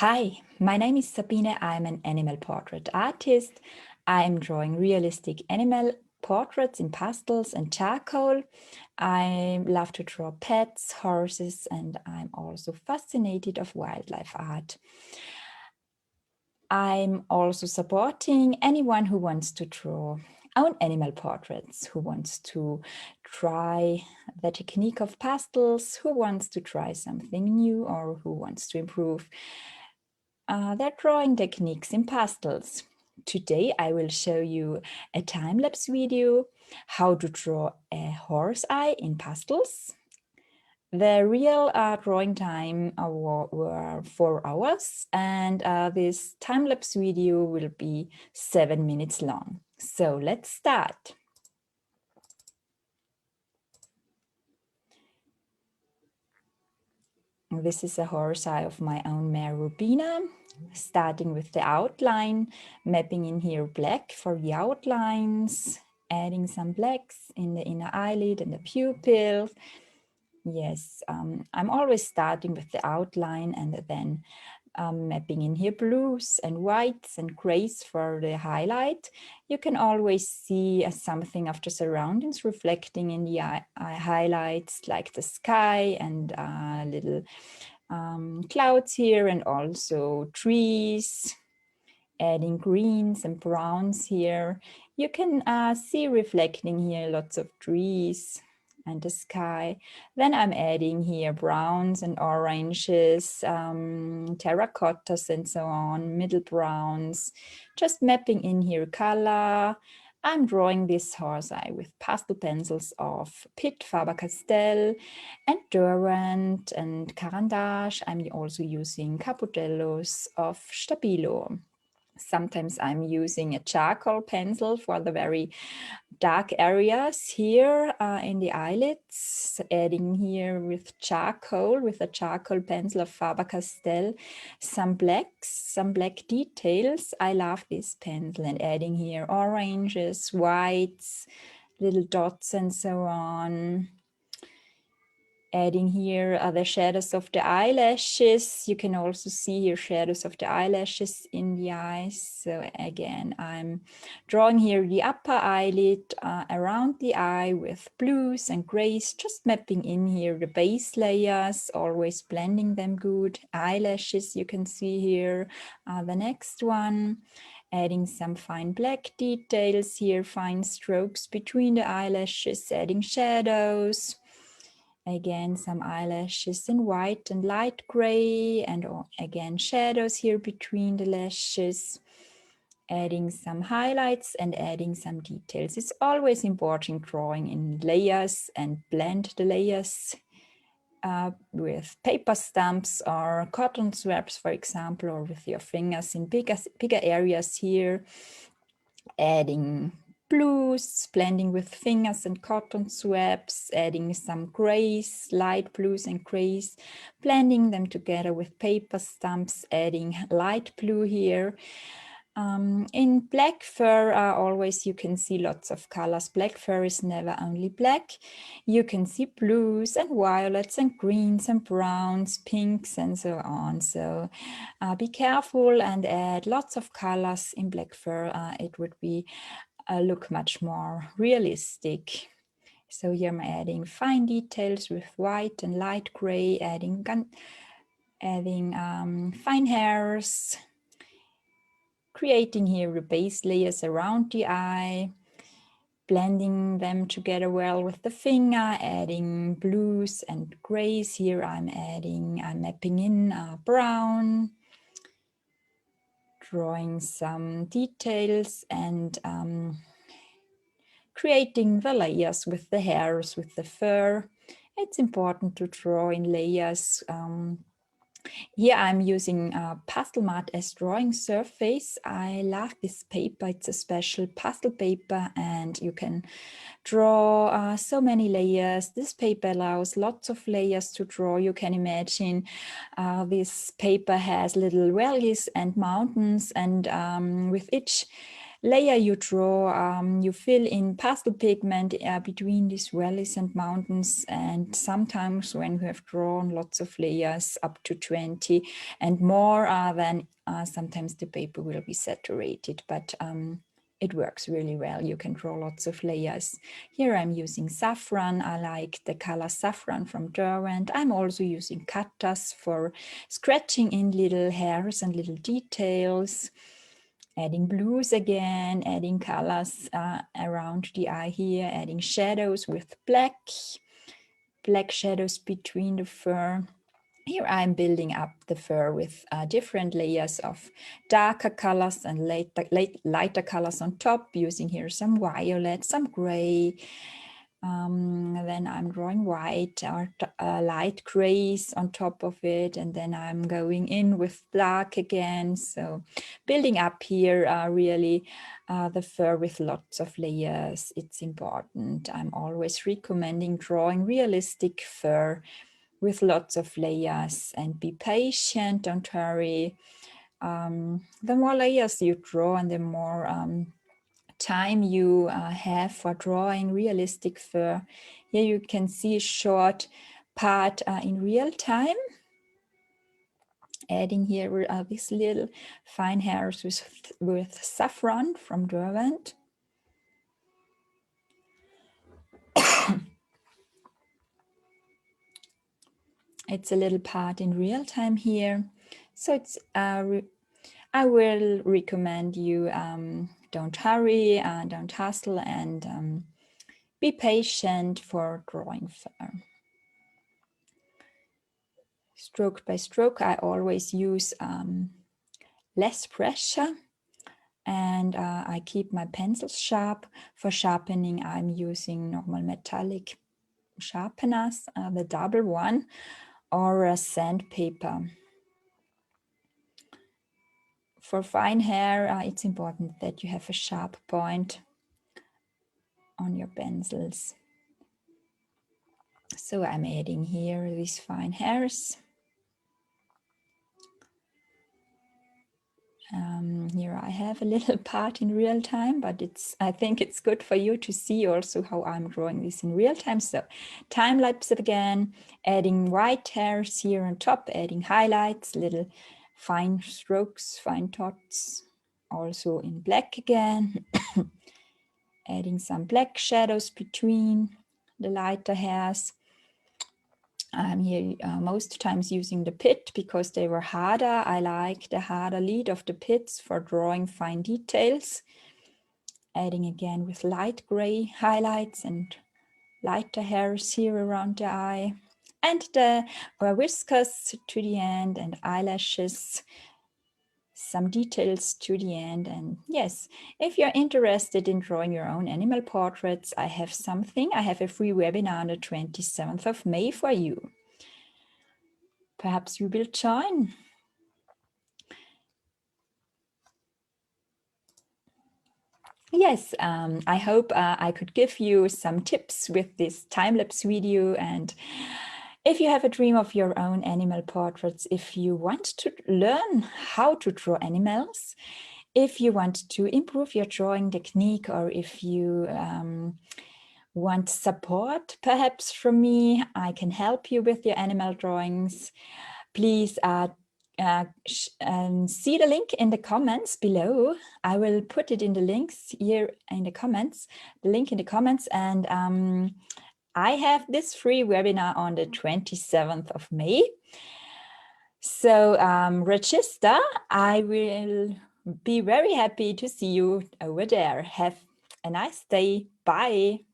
Hi, my name is Sabine. I'm an animal portrait artist. I'm drawing realistic animal portraits in pastels and charcoal. I love to draw pets, horses, and I'm also fascinated of wildlife art. I'm also supporting anyone who wants to draw own animal portraits, who wants to try the technique of pastels, who wants to try something new, or who wants to improve their drawing techniques in pastels. Today I will show you a time-lapse video how to draw a horse eye in pastels. The real drawing time were 4 hours, and this time-lapse video will be 7 minutes long. So let's start. This is a horse eye of my own mare Rubina, starting with the outline, mapping in here black for the outlines, adding some blacks in the inner eyelid and the pupils. Yes, I'm always starting with the outline and then mapping in here blues and whites and grays for the highlight. You can always see something of the surroundings reflecting in the highlights, like the sky and little clouds here, and also trees, adding greens and browns here. You can see reflecting here lots of trees and the sky. Then I'm adding here browns and oranges, terracottas and so on, middle browns, just mapping in here color. I'm drawing this horse eye with pastel pencils of Pitt, Faber, Castell, and Derwent and Carandash. I'm also using Carbothellos of Stabilo. Sometimes I'm using a charcoal pencil for the very dark areas here in the eyelids, adding here with a charcoal pencil of Faber-Castell, some black details. I love this pencil, and adding here oranges, whites, little dots and so on. Adding here the shadows of the eyelashes. You can also see here shadows of the eyelashes in the eyes. So again, I'm drawing here the upper eyelid around the eye with blues and grays, just mapping in here the base layers, always blending them good. Eyelashes, you can see here the next one. Adding some fine black details here, fine strokes between the eyelashes, adding shadows. Again, some eyelashes in white and light gray, and again shadows here between the lashes, adding some highlights and adding some details. It's always important drawing in layers and blend the layers with paper stamps or cotton swabs, for example, or with your fingers in bigger areas here, adding blues, blending with fingers and cotton swabs, adding some grays, light blues and grays, blending them together with paper stamps, adding light blue here. In black fur, always you can see lots of colors. Black fur is never only black. You can see blues and violets and greens and browns, pinks and so on. So be careful and add lots of colors in black fur. It would be look much more realistic. So here I'm adding fine details with white and light gray, adding fine hairs, creating here the base layers around the eye, blending them together well with the finger, adding blues and grays. Here I'm mapping in brown, drawing some details and creating the layers with the hairs, with the fur. It's important to draw in layers. Here I'm using Pastelmat as drawing surface. I love this paper. It's a special pastel paper, and you can draw so many layers. This paper allows lots of layers to draw. You can imagine this paper has little valleys and mountains, and with each layer you draw, you fill in pastel pigment between these valleys and mountains. And sometimes when you have drawn lots of layers, up to 20 and more, then sometimes the paper will be saturated. But it works really well. You can draw lots of layers. Here I'm using saffron. I like the color saffron from Derwent. I'm also using cutters for scratching in little hairs and little details. Adding blues again, adding colors around the eye here, adding shadows with black shadows between the fur. Here I'm building up the fur with different layers of darker colors and lighter colors on top, using here some violet, some gray. Then I'm drawing white or light grays on top of it, and then I'm going in with black again. So building up here really the fur with lots of layers. It's important. I'm always recommending drawing realistic fur with lots of layers, and be patient, don't hurry. The more layers you draw and the more time you have for drawing realistic fur. Here you can see a short part in real time. Adding here these little fine hairs with saffron from Derwent. It's a little part in real time here. So it's I will recommend you don't hurry, don't hustle, and be patient for drawing fur. Stroke by stroke, I always use less pressure, and I keep my pencils sharp. For sharpening, I'm using normal metallic sharpeners, the double one, or a sandpaper. For fine hair, it's important that you have a sharp point on your pencils. So I'm adding here these fine hairs. Here I have a little part in real time, but I think it's good for you to see also how I'm drawing this in real time. So time lapse again, adding white hairs here on top, adding highlights, little fine strokes, fine dots, also in black again. Adding some black shadows between the lighter hairs. I'm here most times using the Pitt because they were harder. I like the harder lead of the Pitts for drawing fine details. Adding again with light gray highlights and lighter hairs here around the eye. And the whiskers to the end and eyelashes. Some details to the end. And yes, if you're interested in drawing your own animal portraits, I have a free webinar on the 27th of May for you. Perhaps you will join. Yes, I hope I could give you some tips with this time-lapse video. And if you have a dream of your own animal portraits, if you want to learn how to draw animals, if you want to improve your drawing technique, or if you want support perhaps from me, I can help you with your animal drawings. Please see the link in the comments below. I will put it in the links here in the comments, and I have this free webinar on the 27th of May. So register. I will be very happy to see you over there. Have a nice day. Bye.